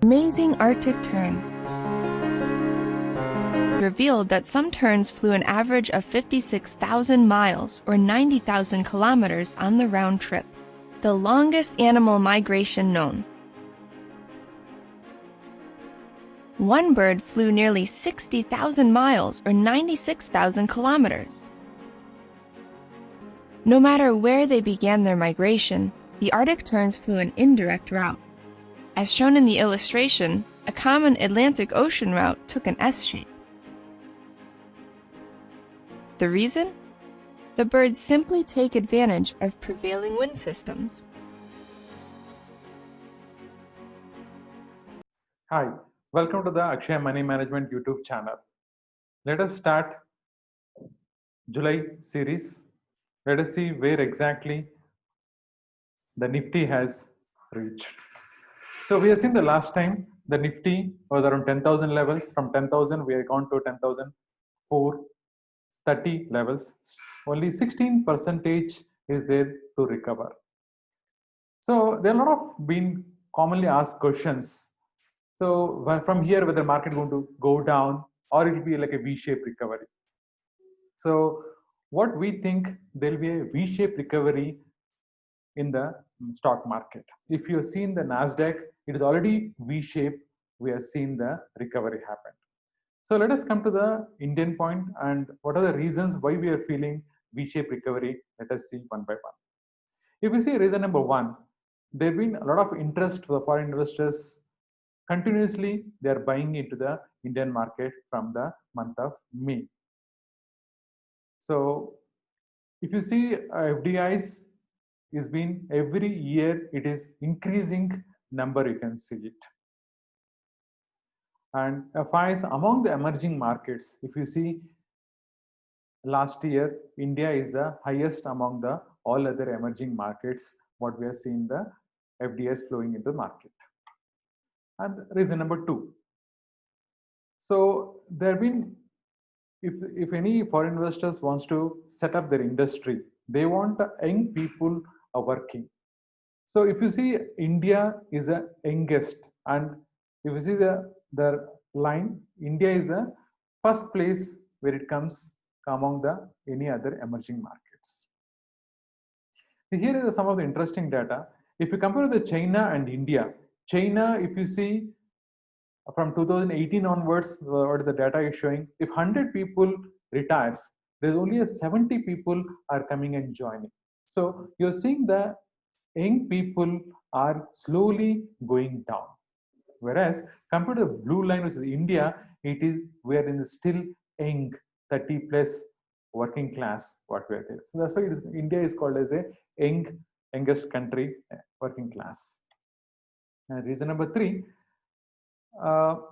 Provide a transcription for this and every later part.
Amazing Arctic Tern revealed that some terns flew an average of 56,000 miles or 90,000 kilometers on the round trip, the longest animal migration known. One bird flew nearly 60,000 miles or 96,000 kilometers. No matter where they began their migration, the Arctic terns flew an indirect route. As shown in the illustration, a common Atlantic Ocean route took an S shape. The reason? The birds simply take advantage of prevailing wind systems. Hi, welcome to the Akshaya Money Management YouTube channel. Let us start July series. Let us see where exactly the Nifty has reached. So we have seen the last time the Nifty was around 10,000 levels. From 10,000 we have gone to 10,430 levels. Only 16% is there to recover. So there are a lot of been commonly asked questions. So from here, whether market going to go down or it will be like a V-shaped recovery. So what we think, there will be a V-shaped recovery in the stock market. If you have seen the Nasdaq, it is already V-shaped. We have seen the recovery happen. So let us come to the Indian point and what are the reasons why we are feeling V-shaped recovery. Let us see one by one. If we see reason number one, there have been a lot of interest for foreign investors. Continuously, they are buying into the Indian market from the month of May. So if you see FDIs is been every year, it is increasing number, you can see it. And FIs among the emerging markets, if you see last year, India is the highest among the all other emerging markets, what we have seen the FDIs flowing into the market. And reason number two. So there have been, if any foreign investors wants to set up their industry, they want young people are working. So if you see India is the youngest, and if you see the line, India is the first place where it comes among the any other emerging markets. Here is some of the interesting data. If you compare the China and India, China, if you see from 2018 onwards, what the data is showing, if 100 people retires, there's only a 70 people are coming and joining. So you're seeing the young people are slowly going down. Whereas compared to the blue line, which is India, it is we are in the still young 30 plus working class what we are there. So that's why India is called as a youngest country, working class. And reason number three,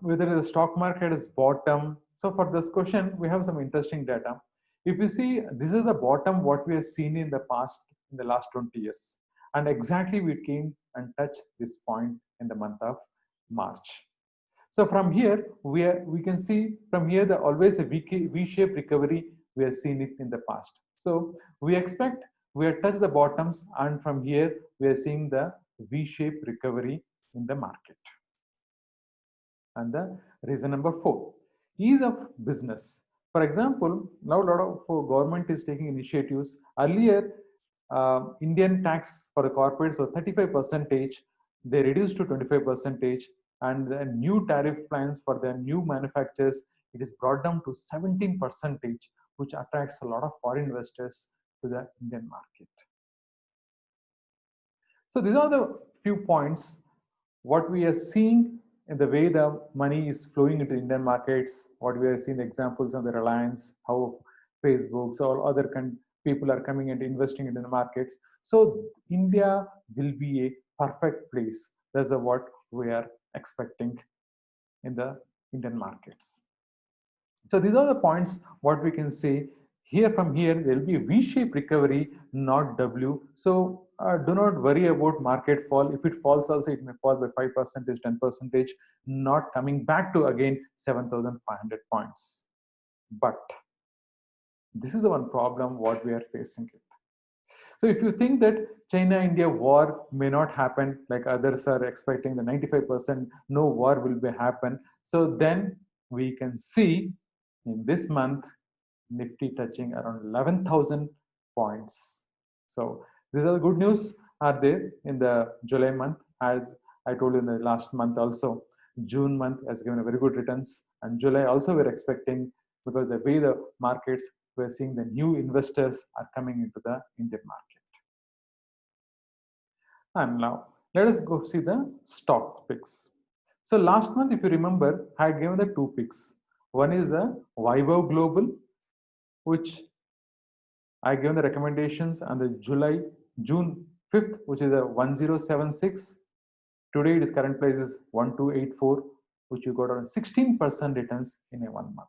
whether the stock market is bottom. So for this question, we have some interesting data. If you see, this is the bottom what we have seen in the past, in the last 20 years. And exactly we came and touched this point in the month of March. So from here, we can see from here the always a V-shaped recovery, we have seen it in the past. So we expect we have touched the bottoms, and from here we are seeing the V-shaped recovery in the market. And the reason number four, ease of business. For example, now a lot of government is taking initiatives. Earlier, Indian tax for the corporates was 35%. They reduced to 25%, and the new tariff plans for the new manufacturers, it is brought down to 17%, which attracts a lot of foreign investors to the Indian market. So these are the few points what we are seeing in the way the money is flowing into Indian markets. What we are seeing examples of the Reliance, how Facebook, so all other people are coming and investing into the markets. So India will be a perfect place. That's what we are expecting in the Indian markets. So these are the points what we can say. Here from here, there will be a V-shaped recovery, not W. So do not worry about market fall. If it falls also, it may fall by 5%, 10%, not coming back to again 7,500 points. But this is the one problem what we are facing it. So if you think that China-India war may not happen, like others are expecting the 95% no war will be happen, so then we can see in this month Nifty touching around 11,000 points. So these are the good news are there in the July month. As I told you in the last month also, June month has given a very good returns, and July also we're expecting, because the way the markets, we're seeing the new investors are coming into the Indian market. And now let us go see the stock picks. So last month, if you remember, I had given the two picks. One is a Vivo Global, which I given the recommendations on the June 5th, which is a 1076. Today its current price is 1284, which you got around 16% returns in a 1 month.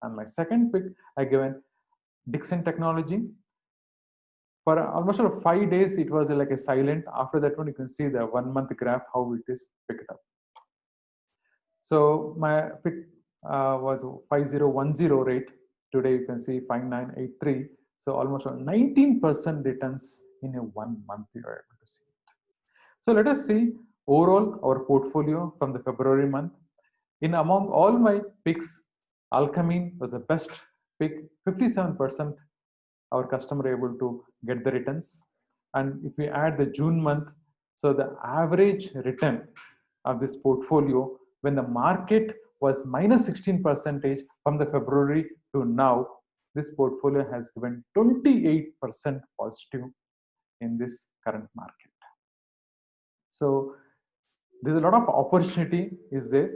And my second pick, I given Dixon Technology. For almost 5 days, it was like a silent. After that one, you can see the 1 month graph, how it is picked up. So my pick was 5010 rate. Today you can see 5983. So almost 19% returns in a 1 month you are able to see it. So let us see overall our portfolio from the February month. In among all my picks, Alchemy was the best pick, 57% our customer able to get the returns. And if we add the June month, so the average return of this portfolio when the market was minus 16% from the February to now, this portfolio has given 28% positive in this current market. So there's a lot of opportunity is there.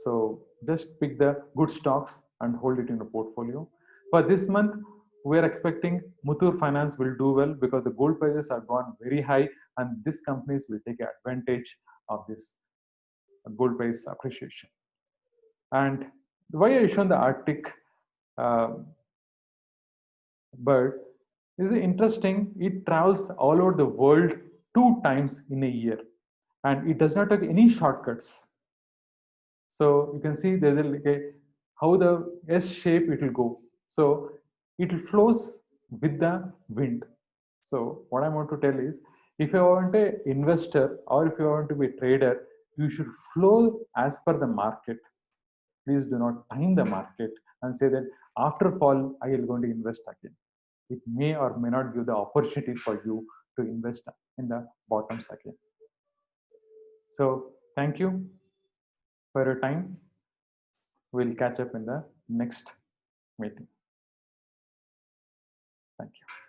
So just pick the good stocks and hold it in the portfolio. For this month, we are expecting Muthoot Finance will do well because the gold prices are gone very high, and these companies will take advantage of this gold price appreciation. And why I shown the Arctic uh, bird is interesting. It travels all over the world 2 times in a year, and it does not take any shortcuts. So you can see there's like a how the S shape it will go. So it flows with the wind. So what I want to tell is, if you want an investor or if you want to be a trader, you should flow as per the market. Please do not time the market and say that after fall I am going to invest again. It may or may not give the opportunity for you to invest in the bottoms again. So thank you for your time. We'll catch up in the next meeting. Thank you.